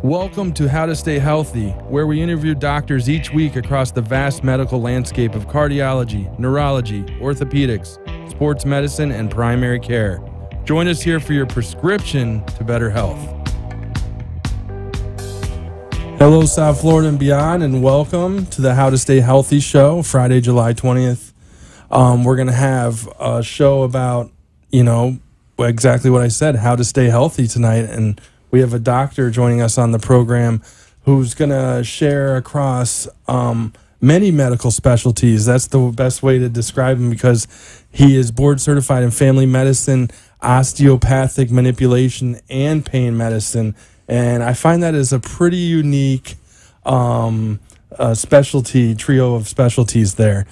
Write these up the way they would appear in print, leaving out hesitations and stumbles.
Welcome to How to Stay Healthy, where we interview doctors each week across the vast medical landscape of cardiology, neurology, orthopedics, sports medicine, and primary care. Join us here for your prescription to better health. Hello, South Florida and beyond, and welcome to the How to Stay Healthy show, Friday, July 20th. We're going to have a show about, exactly what I said, how to stay healthy tonight, and we have a doctor joining us on the program who's going to share across many medical specialties. That's the best way to describe him because he is board certified in family medicine, osteopathic manipulation, and pain medicine. And I find that is a pretty unique specialty, trio of specialties there.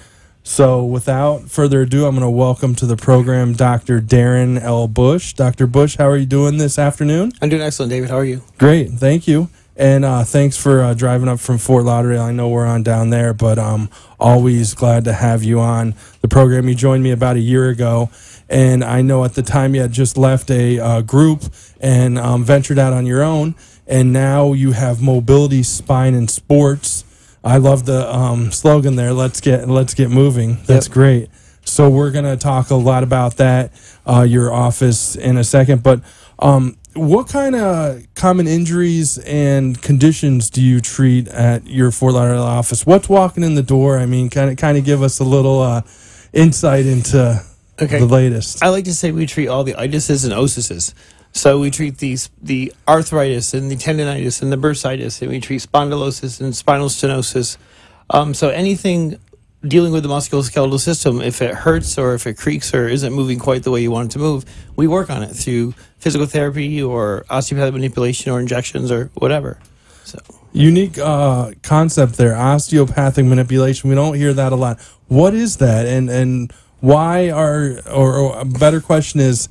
So without further ado, I'm going to welcome to the program Dr. Darin L. Bush. Dr. Bush, how are you doing this afternoon? I'm doing excellent, David. How are you? Great, thank you. And thanks for driving up from Fort Lauderdale. I know we're on down there, but I'm always glad to have you on the program. You joined me about a year ago, and I know at the time you had just left a group and ventured out on your own, and now you have Mobility, Spine, and Sports. I love the slogan there. Let's get moving. That's great. So we're gonna talk a lot about that, your office in a second. But what kind of common injuries and conditions do you treat at your Fort Lauderdale office? What's walking in the door? I mean, kind of give us a little insight into the latest. I like to say we treat all the itises and osises. So we treat the arthritis and the tendonitis and the bursitis, and we treat spondylosis and spinal stenosis. So anything dealing with the musculoskeletal system, if it hurts or if it creaks or isn't moving quite the way you want it to move, we work on it through physical therapy or osteopathic manipulation or injections or whatever. So unique concept there, osteopathic manipulation. We don't hear that a lot. What is that, and why or a better question is,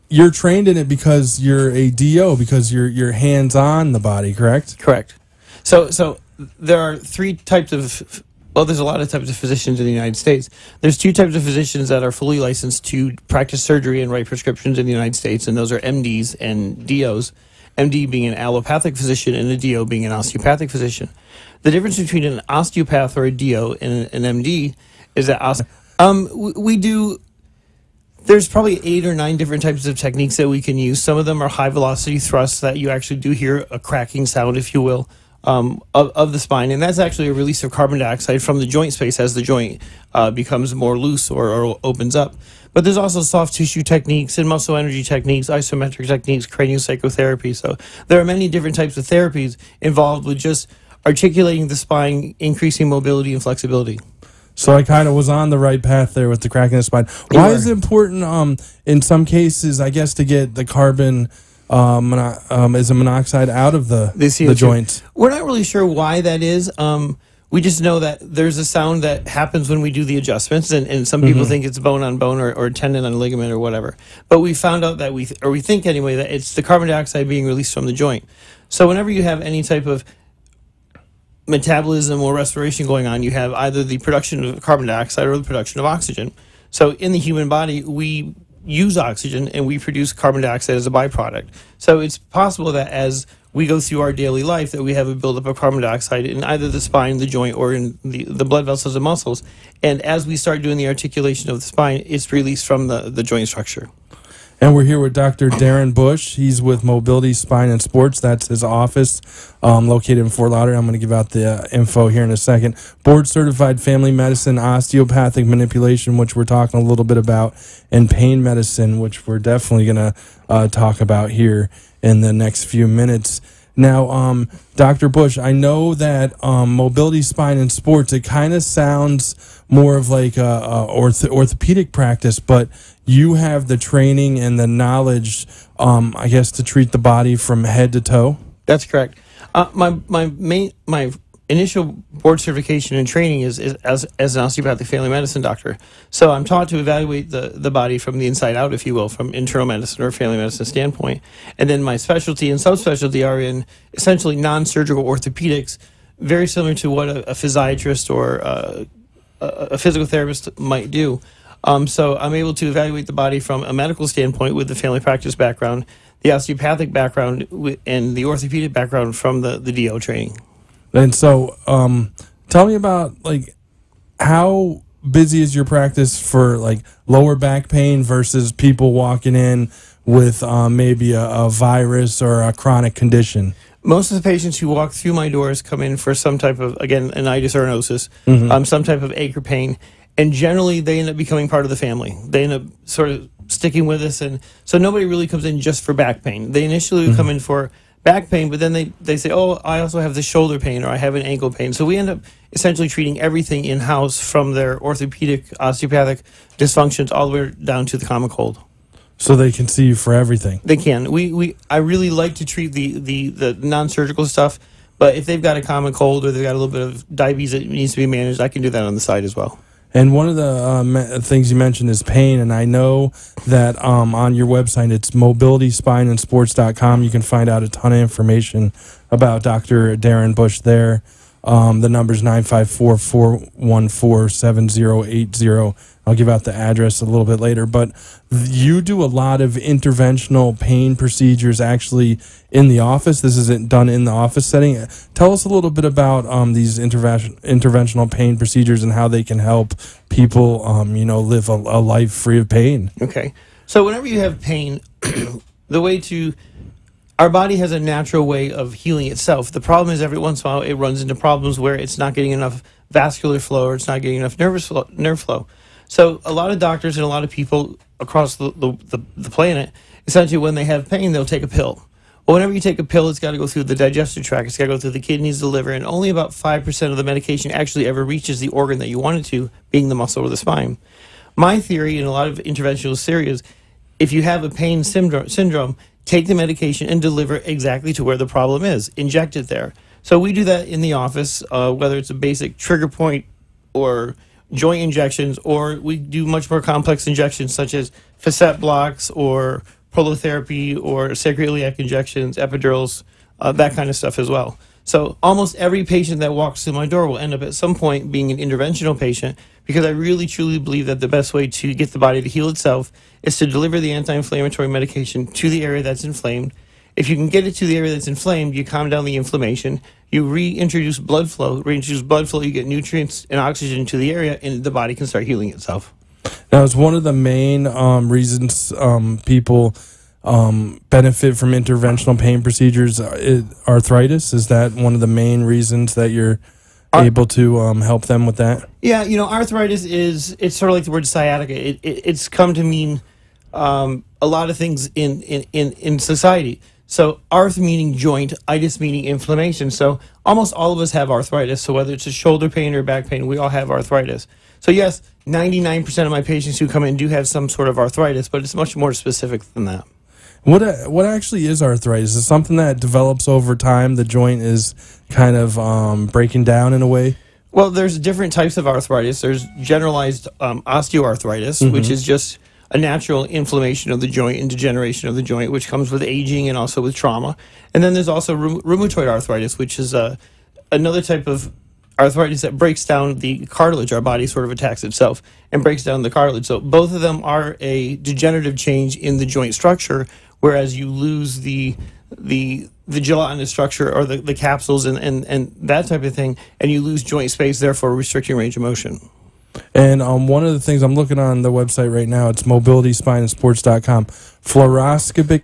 you're trained in it because you're a DO, because you're hands-on the body, correct? Correct. So there are three types of, there's a lot of types of physicians in the United States. There's two types of physicians that are fully licensed to practice surgery and write prescriptions in the United States, and those are MDs and DOs. MD being an allopathic physician and a DO being an osteopathic physician. The difference between an osteopath or a DO and an MD is that we do. There's probably 8 or 9 different types of techniques that we can use. Some of them are high velocity thrusts that you actually do hear a cracking sound, if you will, of the spine. And that's actually a release of carbon dioxide from the joint space as the joint becomes more loose or opens up. But there's also soft tissue techniques and muscle energy techniques, isometric techniques, craniopsychotherapy. So there are many different types of therapies involved with just articulating the spine, increasing mobility and flexibility. So I kind of was on the right path there with the cracking the spine. Why is it important, in some cases, I guess, to get the carbon monoxide out of the joint? We're not really sure why that is. We just know that there's a sound that happens when we do the adjustments, and some people think it's bone on bone or tendon on ligament or whatever. But we found out that we think anyway, that it's the carbon dioxide being released from the joint. So whenever you have any type of metabolism or respiration going on, you have either the production of carbon dioxide or the production of oxygen. So in the human body, we use oxygen and we produce carbon dioxide as a byproduct. So it's possible that as we go through our daily life that we have a buildup of carbon dioxide in either the spine, the joint, or in the blood vessels and muscles. And as we start doing the articulation of the spine, it's released from the joint structure. And we're here with Dr. Darin Bush. He's with Mobility, Spine, and Sports. That's his office located in Fort Lauderdale. I'm going to give out the info here in a second. Board-certified family medicine, osteopathic manipulation, which we're talking a little bit about, and pain medicine, which we're definitely going to talk about here in the next few minutes. Now, Dr. Bush, I know that Mobility, Spine, and Sports, it kind of sounds more of like a orthopedic practice, but you have the training and the knowledge, I guess, to treat the body from head to toe? That's correct. My initial board certification and training is as an osteopathic family medicine doctor. So I'm taught to evaluate the body from the inside out, if you will, from internal medicine or family medicine standpoint. And then my specialty and subspecialty are in essentially non-surgical orthopedics, very similar to what a physiatrist or a physical therapist might do. So I'm able to evaluate the body from a medical standpoint with the family practice background, the osteopathic background and the orthopedic background from the DO training. And so, tell me about like how busy is your practice for like lower back pain versus people walking in with maybe a virus or a chronic condition? Most of the patients who walk through my doors come in for some type of, again, an itis or anosis, some type of ache or pain, and generally they end up becoming part of the family. They end up sort of sticking with us, and so nobody really comes in just for back pain. They initially come in for back pain, but then they say, oh, I also have this shoulder pain or I have an ankle pain. So we end up essentially treating everything in-house from their orthopedic, osteopathic dysfunctions all the way down to the common cold. So they can see you for everything. They can. I really like to treat the non-surgical stuff, but if they've got a common cold or they've got a little bit of diabetes that needs to be managed, I can do that on the side as well. And one of the things you mentioned is pain, and I know that on your website, it's mobilityspineandsports.com. You can find out a ton of information about Dr. Darin Bush there. The number's 954-414-7080. I'll give out the address a little bit later. But you do a lot of interventional pain procedures actually in the office. This isn't done in the office setting. Tell us a little bit about these interventional pain procedures and how they can help people, live a life free of pain. Okay. So whenever you have pain, our body has a natural way of healing itself. The problem is every once in a while it runs into problems where it's not getting enough vascular flow or it's not getting enough nerve flow. So a lot of doctors and a lot of people across the planet, essentially when they have pain, they'll take a pill. Well, whenever you take a pill, it's got to go through the digestive tract, it's got to go through the kidneys, the liver, and only about 5% of the medication actually ever reaches the organ that you want it to, being the muscle or the spine. My theory in a lot of interventional series, if you have a pain syndrome, take the medication and deliver exactly to where the problem is. Inject it there. So we do that in the office, whether it's a basic trigger point or joint injections, or we do much more complex injections such as facet blocks or prolotherapy or sacroiliac injections, epidurals, that kind of stuff as well. So almost every patient that walks through my door will end up at some point being an interventional patient, because I really truly believe that the best way to get the body to heal itself is to deliver the anti-inflammatory medication to the area that's inflamed. If you can get it to the area that's inflamed, you calm down the inflammation, you reintroduce blood flow, you get nutrients and oxygen to the area, and the body can start healing itself. Now, is one of the main reasons people benefit from interventional pain procedures arthritis? Is that one of the main reasons that you're able to help them with that? Yeah, arthritis it's sort of like the word sciatica. It's come to mean a lot of things in society. So arth meaning joint, itis meaning inflammation. So almost all of us have arthritis. So whether it's a shoulder pain or back pain, we all have arthritis. So yes, 99% of my patients who come in do have some sort of arthritis, but it's much more specific than that. What actually is arthritis? Is it something that develops over time? The joint is kind of breaking down in a way? Well, there's different types of arthritis. There's generalized osteoarthritis, which is just a natural inflammation of the joint and degeneration of the joint, which comes with aging and also with trauma. And then there's also rheumatoid arthritis, which is another type of arthritis that breaks down the cartilage. Our body sort of attacks itself and breaks down the cartilage. So both of them are a degenerative change in the joint structure, whereas you lose the gelatinous structure or the capsules and that type of thing, and you lose joint space, therefore restricting range of motion. And one of the things I'm looking on the website right now, it's mobilityspineandsports.com, fluoroscopic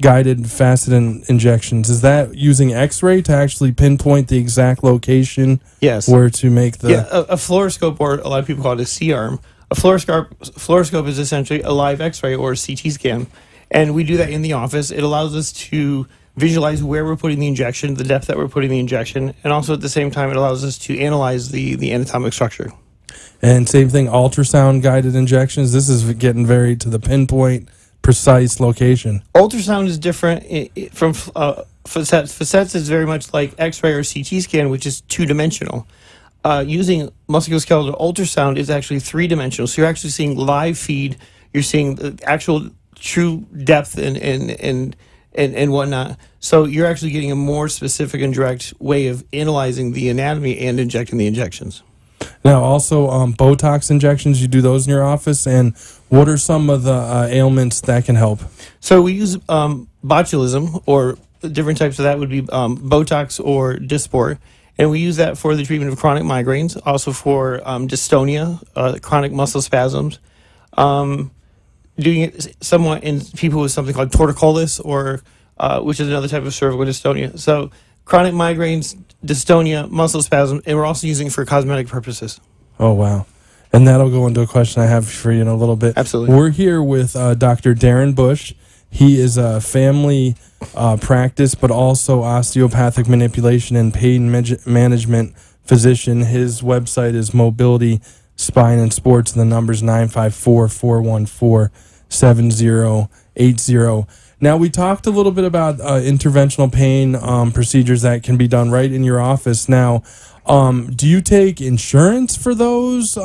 guided facet injections. Is that using X-ray to actually pinpoint the exact location? Yes. Where to make the... Yeah, a fluoroscope, or a lot of people call it a C-arm. A fluoroscope is essentially a live X-ray or a CT scan. And we do that in the office. It allows us to visualize where we're putting the injection, the depth that we're putting the injection, and also at the same time it allows us to analyze the anatomic structure. And same thing, ultrasound-guided injections. This is getting very to the pinpoint, precise location. Ultrasound is different from facets. Facets is very much like X-ray or CT scan, which is two-dimensional. Using musculoskeletal ultrasound is actually three-dimensional. So you're actually seeing live feed. You're seeing the actual true depth and whatnot. So you're actually getting a more specific and direct way of analyzing the anatomy and injecting the injections. Now, also Botox injections, you do those in your office, and what are some of the ailments that can help? So we use botulism, or different types of that would be Botox or Dysport. And we use that for the treatment of chronic migraines, also for dystonia, chronic muscle spasms. Doing it somewhat in people with something called torticollis, or which is another type of cervical dystonia. So chronic migraines, dystonia, muscle spasm, and we're also using it for cosmetic purposes. Oh, wow. And that'll go into a question I have for you in a little bit. Absolutely. We're here with Dr. Darin Bush. He is a family practice, but also osteopathic manipulation and pain management physician. His website is Mobility Spine and Sports, and the number's 954-414-7080. Now, we talked a little bit about interventional pain procedures that can be done right in your office. Now, do you take insurance for those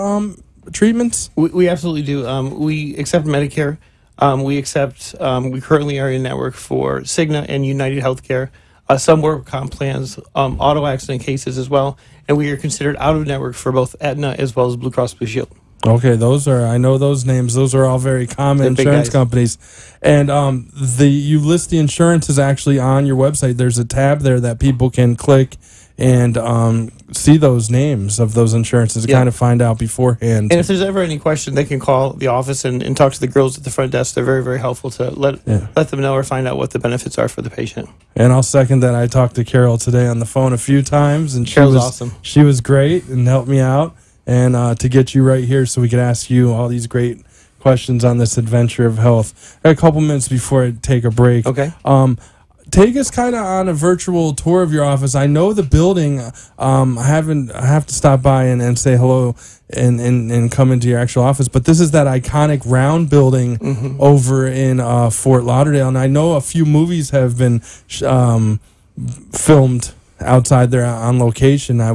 treatments? We absolutely do. We accept Medicare. We currently are in network for Cigna and United Healthcare, some work comp plans, auto accident cases as well, and we are considered out of network for both Aetna as well as Blue Cross Blue Shield. Okay, I know those names. Those are all very common insurance companies. And you list the insurances actually on your website. There's a tab there that people can click and see those names of those insurances to kind of find out beforehand. And if there's ever any question, they can call the office and talk to the girls at the front desk. They're very, very helpful to let them know or find out what the benefits are for the patient. And I'll second that. I talked to Carol today on the phone a few times, and Carol's awesome. She was great and helped me out, and to get you right here so we could ask you all these great questions on this adventure of health. I got a couple minutes before I take a break. Okay. Take us kind of on a virtual tour of your office. I know the building. I have to stop by and say hello and come into your actual office. But this is that iconic round building over in Fort Lauderdale, and I know a few movies have been filmed outside there on location. I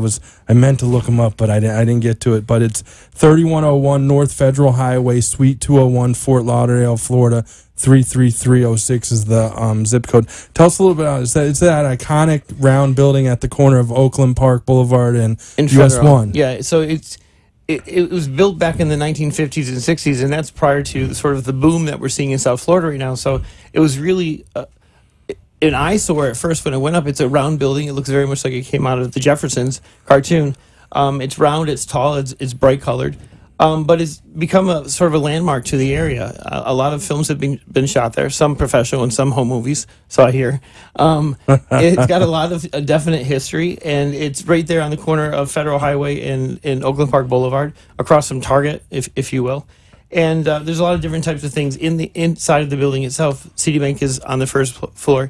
meant to look them up, but I didn't get to it. But it's 3101 North Federal Highway, Suite 201, Fort Lauderdale, Florida. 33306 is the zip code. Tell us a little bit about it. It's that iconic round building at the corner of Oakland Park Boulevard and US 1. Yeah, so it was built back in the 1950s and 60s, and that's prior to sort of the boom that we're seeing in South Florida right now. So it was really an eyesore at first when it went up. It's a round building. It looks very much like it came out of the Jeffersons cartoon. It's round, it's tall, it's bright colored. But it's become a sort of a landmark to the area. A lot of films have been shot there, some professional and some home movies, so I hear. It's got a lot of definite history, and it's right there on the corner of Federal Highway in Oakland Park Boulevard, across from Target, if you will. And there's a lot of different types of things inside of the building itself. Citibank is on the first floor.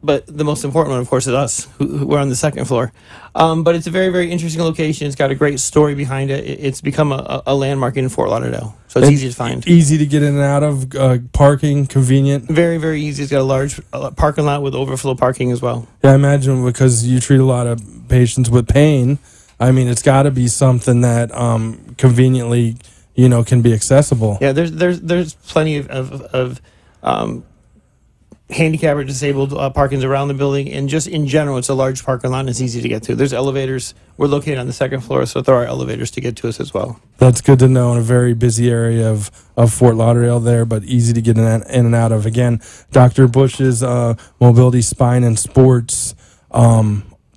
But the most important one, of course, is us, who we're on the second floor. But it's a very, very interesting location. It's got a great story behind it. It's become a landmark in Fort Lauderdale. So it's easy to find. Easy to get in and out of, parking, convenient. Very, very easy. It's got a large parking lot with overflow parking as well. Yeah, I imagine because you treat a lot of patients with pain, I mean, it's got to be something that conveniently, can be accessible. Yeah, there's plenty of handicapped or disabled parkings around the building, and just in general, it's a large parking lot and it's easy to get to. There's elevators. We're located on the second floor, so there are elevators to get to us as well. That's good to know in a very busy area of Fort Lauderdale there, but easy to get in and out of. Again, Dr. Bush's Mobility Spine and Sports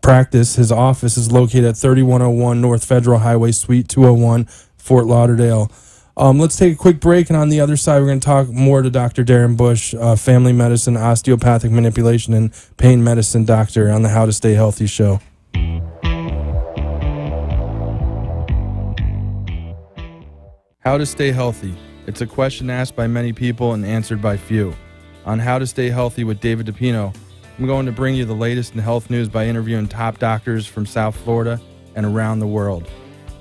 practice, his office is located at 3101 North Federal Highway, Suite 201, Fort Lauderdale. Let's take a quick break, and on the other side, we're going to talk more to Dr. Darin Bush, family medicine, osteopathic manipulation, and pain medicine doctor on the How to Stay Healthy show. How to stay healthy. It's a question asked by many people and answered by few. On How to Stay Healthy with David DePino, I'm going to bring you the latest in health news by interviewing top doctors from South Florida and around the world.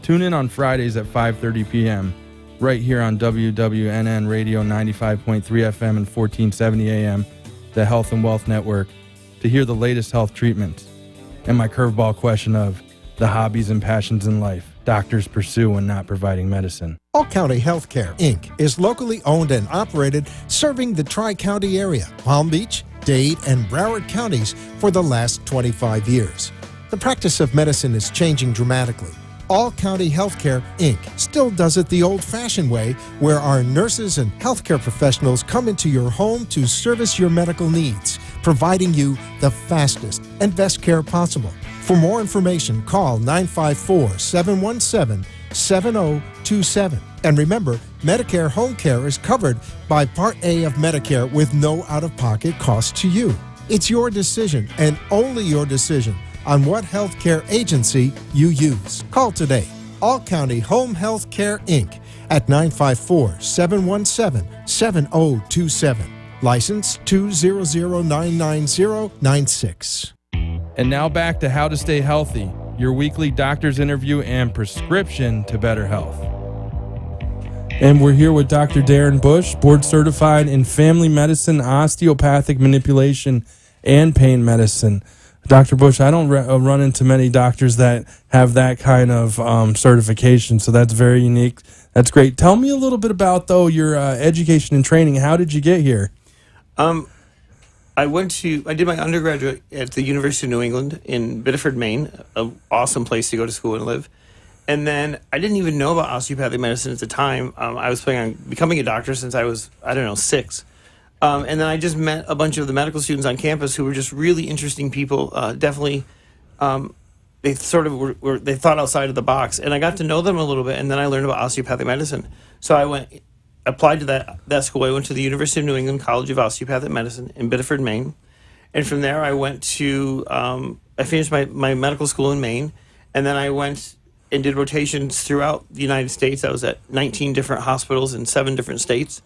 Tune in on Fridays at 5:30 p.m., right here on WWNN Radio 95.3 FM and 1470 AM, the Health and Wealth Network, to hear the latest health treatments. And my curveball question of the hobbies and passions in life doctors pursue when not providing medicine. All County Healthcare, Inc. is locally owned and operated, serving the Tri-County area, Palm Beach, Dade, and Broward counties for the last 25 years. The practice of medicine is changing dramatically. All County Healthcare, Inc. still does it the old-fashioned way, where our nurses and healthcare professionals come into your home to service your medical needs, providing you the fastest and best care possible. For more information, call 954-717-7027. And remember, Medicare Home Care is covered by Part A of Medicare with no out-of-pocket cost to you. It's your decision, and only your decision, on what healthcare agency you use. Call today. All County Home Health Care, Inc. at 954-717-7027. License 200999096. And now back to How to Stay Healthy, your weekly doctor's interview and prescription to better health. And we're here with Dr. Darin Bush, board certified in family medicine, osteopathic manipulation, and pain medicine. Dr. Bush, I don't run into many doctors that have that kind of certification, so that's very unique. That's great. Tell me a little bit about, though, your education and training. How did you get here? I did my undergraduate at the University of New England in Biddeford, Maine, an awesome place to go to school and live. And then I didn't even know about osteopathic medicine at the time. I was planning on becoming a doctor since I was, 6. And then I just met a bunch of the medical students on campus who were just really interesting people. Definitely, they sort of they thought outside of the box. And I got to know them a little bit, and then I learned about osteopathic medicine. So I applied to that school. I went to the University of New England College of Osteopathic Medicine in Biddeford, Maine. And from there, I went to, I finished my medical school in Maine, and then I went and did rotations throughout the United States. I was at 19 different hospitals in 7 different states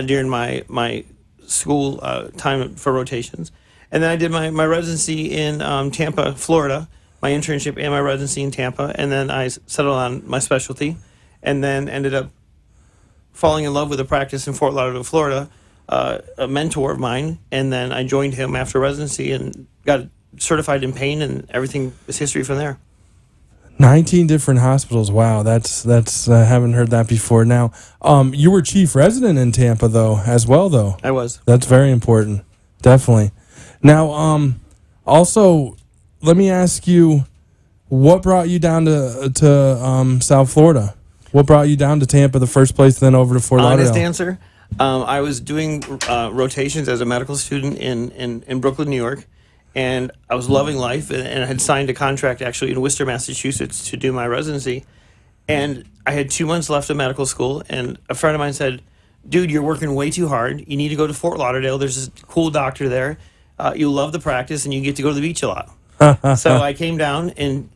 during my school time for rotations. And then I did my residency in Tampa, Florida, my internship and my residency in Tampa. And then I settled on my specialty, and then ended up falling in love with a practice in Fort Lauderdale, Florida, a mentor of mine. And then I joined him after residency and got certified in pain, and everything is history from there. 19 different hospitals. Wow, that's I haven't heard that before. Now, you were chief resident in Tampa, though, as well, though. I was. That's very important, definitely. Now, also, let me ask you, what brought you down to South Florida? What brought you down to Tampa the first place, then over to Fort Lauderdale? Honest answer, I was doing rotations as a medical student in Brooklyn, New York. And I was loving life, and I had signed a contract actually in Worcester, Massachusetts to do my residency. And I had 2 months left of medical school, and a friend of mine said, dude, you're working way too hard. You need to go to Fort Lauderdale. There's this cool doctor there. You'll love the practice, and you get to go to the beach a lot. So I came down in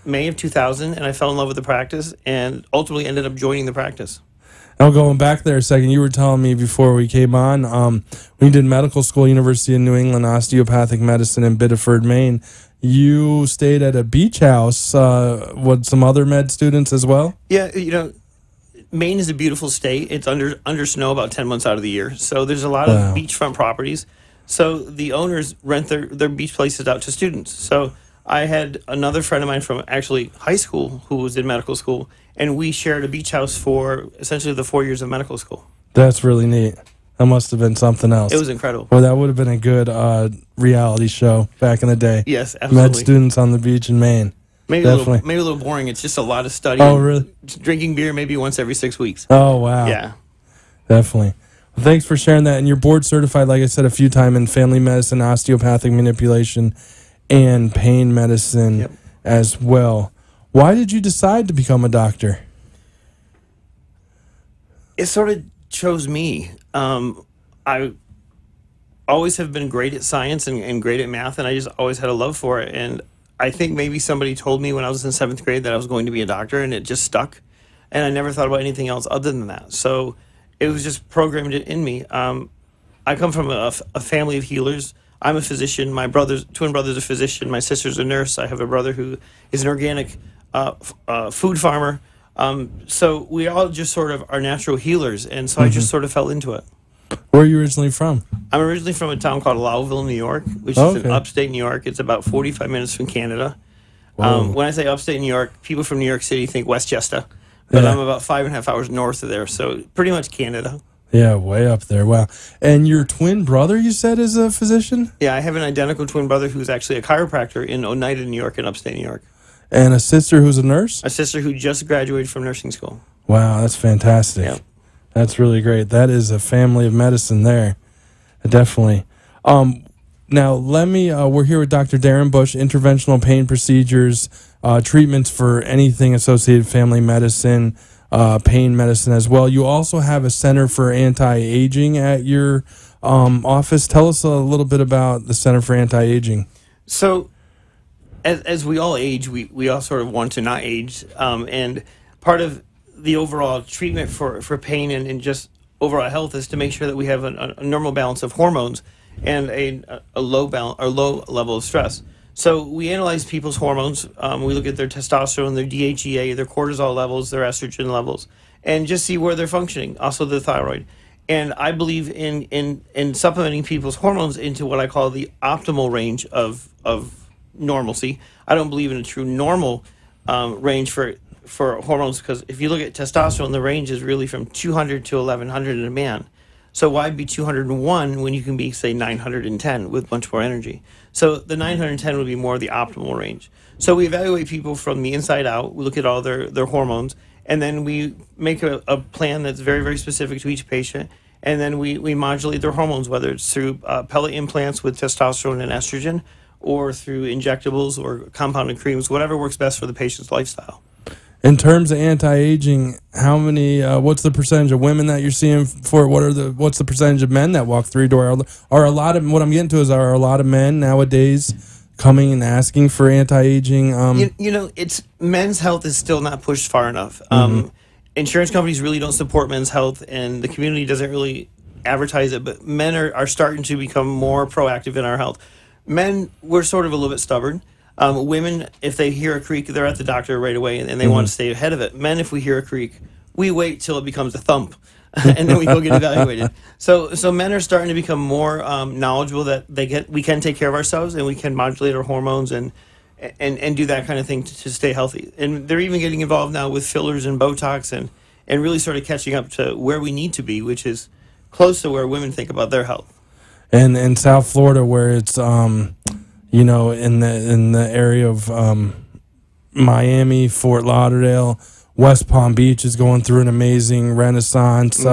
May of 2000, and I fell in love with the practice, and ultimately ended up joining the practice. Now, going back there a second, you were telling me before we came on, when you did medical school, University of New England, osteopathic medicine in Biddeford, Maine, you stayed at a beach house with some other med students as well? Yeah, Maine is a beautiful state. It's under snow about 10 months out of the year. So there's a lot of beachfront properties. So the owners rent their beach places out to students. So I had another friend of mine from actually high school who was in medical school, and we shared a beach house for essentially the 4 years of medical school. That's really neat. That must have been something else. It was incredible. Well, that would have been a good reality show back in the day. Yes, absolutely. Med students on the beach in Maine. Maybe a little boring. It's just a lot of study. Oh, really? Drinking beer maybe once every 6 weeks. Oh, wow. Yeah. Definitely. Well, thanks for sharing that. And you're board certified, like I said, a few times in family medicine, osteopathic manipulation, and pain medicine as well. Why did you decide to become a doctor? It sort of chose me. I always have been great at science and great at math, and I just always had a love for it. And I think maybe somebody told me when I was in 7th grade that I was going to be a doctor, and it just stuck. And I never thought about anything else other than that. So it was just programmed in me. I come from a family of healers. I'm a physician. My twin brother's a physician. My sister's a nurse. I have a brother who is an organic food farmer. So we all just sort of are natural healers, and so I just sort of fell into it. Where are you originally from? I'm originally from a town called Lowville, New York, which is in upstate New York. It's about 45 minutes from Canada. When I say upstate New York, people from New York City think Westchester, but I'm about 5.5 hours north of there, so pretty much Canada. Yeah, way up there. Wow. And your twin brother, you said, is a physician? Yeah, I have an identical twin brother who's actually a chiropractor in Oneida, New York, in upstate New York. And a sister who's a nurse? A sister who just graduated from nursing school. Wow, that's fantastic. Yeah. That's really great. That is a family of medicine there. Definitely. Now, we're here with Dr. Darin Bush, interventional pain procedures, treatments for anything associated with family medicine, pain medicine as well. You also have a center for anti-aging at your office. Tell us a little bit about the Center for Anti-Aging. So, as we all age, we all sort of want to not age. And part of the overall treatment for pain and just overall health is to make sure that we have a normal balance of hormones and a low level of stress. So we analyze people's hormones. We look at their testosterone, their DHEA, their cortisol levels, their estrogen levels, and just see where they're functioning. Also the thyroid. And I believe in supplementing people's hormones into what I call the optimal range of normalcy. I don't believe in a true normal range for hormones, because if you look at testosterone, the range is really from 200 to 1100 in a man. So why be 201 when you can be, say, 910 with much more energy? So the 910 would be more the optimal range. So we evaluate people from the inside out. We look at all their hormones, and then we make a plan that's very, very specific to each patient. And then we modulate their hormones, whether it's through pellet implants with testosterone and estrogen, or through injectables or compounded creams, whatever works best for the patient's lifestyle. In terms of anti-aging, how many? What's the percentage of women that you're seeing for? What's the percentage of men that walk through your door? Are a lot of, what I'm getting to is, are a lot of men nowadays coming and asking for anti-aging? It's men's health is still not pushed far enough. Insurance companies really don't support men's health, and the community doesn't really advertise it. But men are starting to become more proactive in our health. Men, we're sort of a little bit stubborn. Women, if they hear a creak, they're at the doctor right away, and they want to stay ahead of it. Men, if we hear a creak, we wait till it becomes a thump, and then we go get evaluated. So men are starting to become more knowledgeable that we can take care of ourselves, and we can modulate our hormones and do that kind of thing to stay healthy. And they're even getting involved now with fillers and Botox and really sort of catching up to where we need to be, which is close to where women think about their health. And in South Florida, where it's in the area of Miami, Fort Lauderdale, West Palm Beach is going through an amazing renaissance.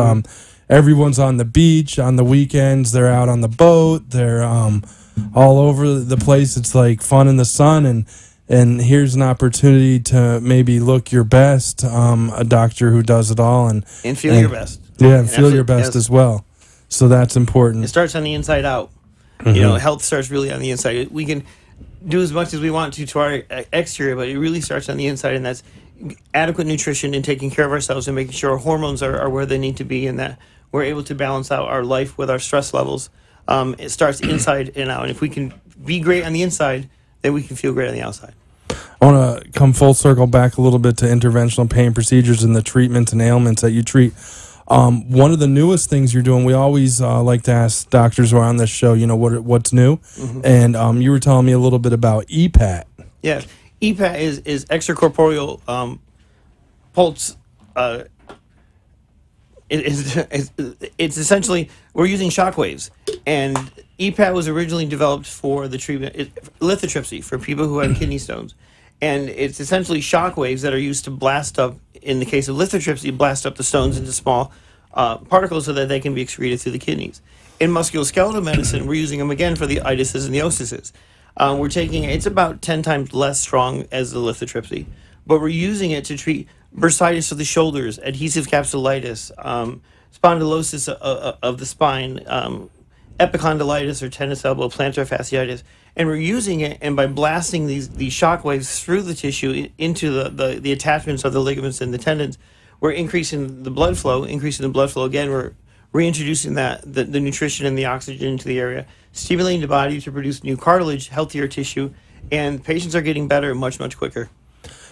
Everyone's on the beach on the weekends. They're out on the boat. They're all over the place. It's like fun in the sun, and here's an opportunity to maybe look your best. A doctor who does it all and feel your best. Yeah, and feel your best as well. So that's important. It starts on the inside out. Health starts really on the inside. We can do as much as we want to our exterior, but it really starts on the inside, and that's adequate nutrition and taking care of ourselves and making sure our hormones are where they need to be, and that we're able to balance out our life with our stress levels. It starts inside and out, and if we can be great on the inside, then we can feel great on the outside. I want to come full circle back a little bit to interventional pain procedures and the treatments and ailments that you treat. One of the newest things you're doing, we always like to ask doctors who are on this show, what's new. And you were telling me a little bit about EPAT. Yeah, EPAT is extracorporeal pulse. It's essentially, we're using shock waves. And EPAT was originally developed for the treatment, lithotripsy, for people who have kidney stones. And it's essentially shock waves that are used to blast up, in the case of lithotripsy, blast up the stones into small particles so that they can be excreted through the kidneys. In musculoskeletal medicine, we're using them again for the itises and the osises. We're taking, it's about 10 times less strong as the lithotripsy, but we're using it to treat bursitis of the shoulders, adhesive capsulitis, spondylosis of the spine, epicondylitis or tennis elbow, plantar fasciitis. And we're using it, and by blasting these shock waves through the tissue into the attachments of the ligaments and the tendons, we're increasing the blood flow. Again, we're reintroducing the nutrition and the oxygen into the area, stimulating the body to produce new cartilage, healthier tissue, and patients are getting better much, much quicker.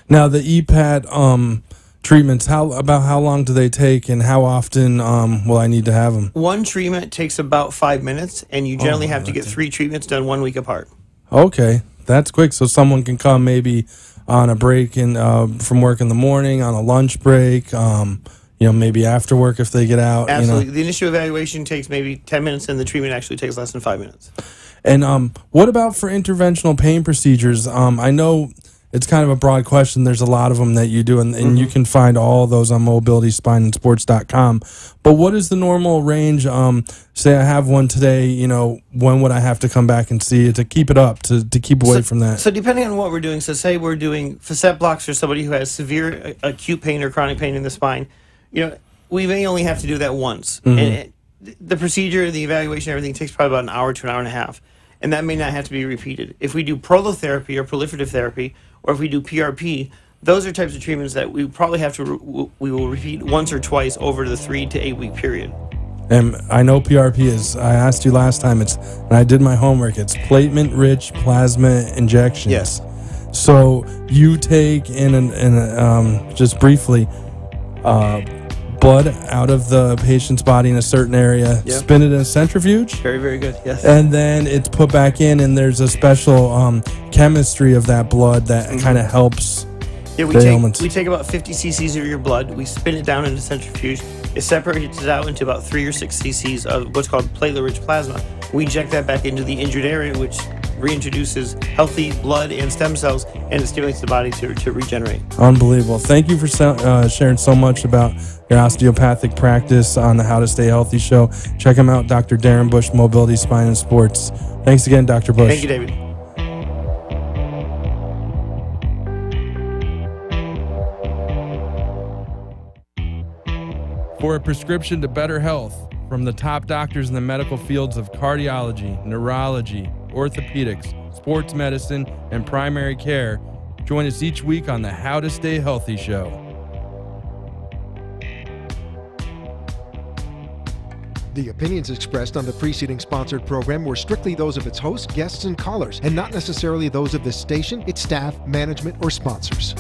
Now, the EPAT treatments, how long do they take, and how often will I need to have them? One treatment takes about 5 minutes, and you generally have to get 3 treatments done 1 week apart. Okay, that's quick. So someone can come maybe on a break from work in the morning, on a lunch break, maybe after work if they get out. Absolutely. The initial evaluation takes maybe 10 minutes, and the treatment actually takes less than 5 minutes. And what about for interventional pain procedures? I know it's kind of a broad question. There's a lot of them that you do, and you can find all those on mobilityspineandsports.com. But what is the normal range? Say I have one today, you know, when would I have to come back and see it to keep it up, to keep away from that? So depending on what we're doing, so say we're doing facet blocks for somebody who has severe acute pain or chronic pain in the spine, you know, we may only have to do that once. And the procedure, the evaluation, everything takes probably about an hour to an hour and a half. And that may not have to be repeated. If we do prolotherapy or proliferative therapy, or if we do PRP, those are types of treatments that we probably have to, we will repeat once or twice over the 3 to 8 week period. And I know PRP is, I asked you last time, and I did my homework, it's platelet-rich plasma injections. Yes. So you take, just briefly, blood out of the patient's body in a certain area, spin it in a centrifuge. Very, very good, yes. And then it's put back in, and there's a special chemistry of that blood that kind of helps the ailments. We take about 50 cc's of your blood, we spin it down in a centrifuge, it separates it out into about 3 or 6 cc's of what's called platelet-rich plasma. We inject that back into the injured area, which reintroduces healthy blood and stem cells, and it stimulates the body to regenerate. Unbelievable. Thank you for sharing so much about your osteopathic practice on the How to Stay Healthy show. Check him out, Dr. Darin Bush, Mobility, Spine, and Sports. Thanks again, Dr. Bush. Thank you, David. For a prescription to better health from the top doctors in the medical fields of cardiology, neurology, orthopedics, sports medicine, and primary care, join us each week on the How to Stay Healthy show. The opinions expressed on the preceding sponsored program were strictly those of its hosts, guests, and callers, and not necessarily those of this station, its staff, management, or sponsors.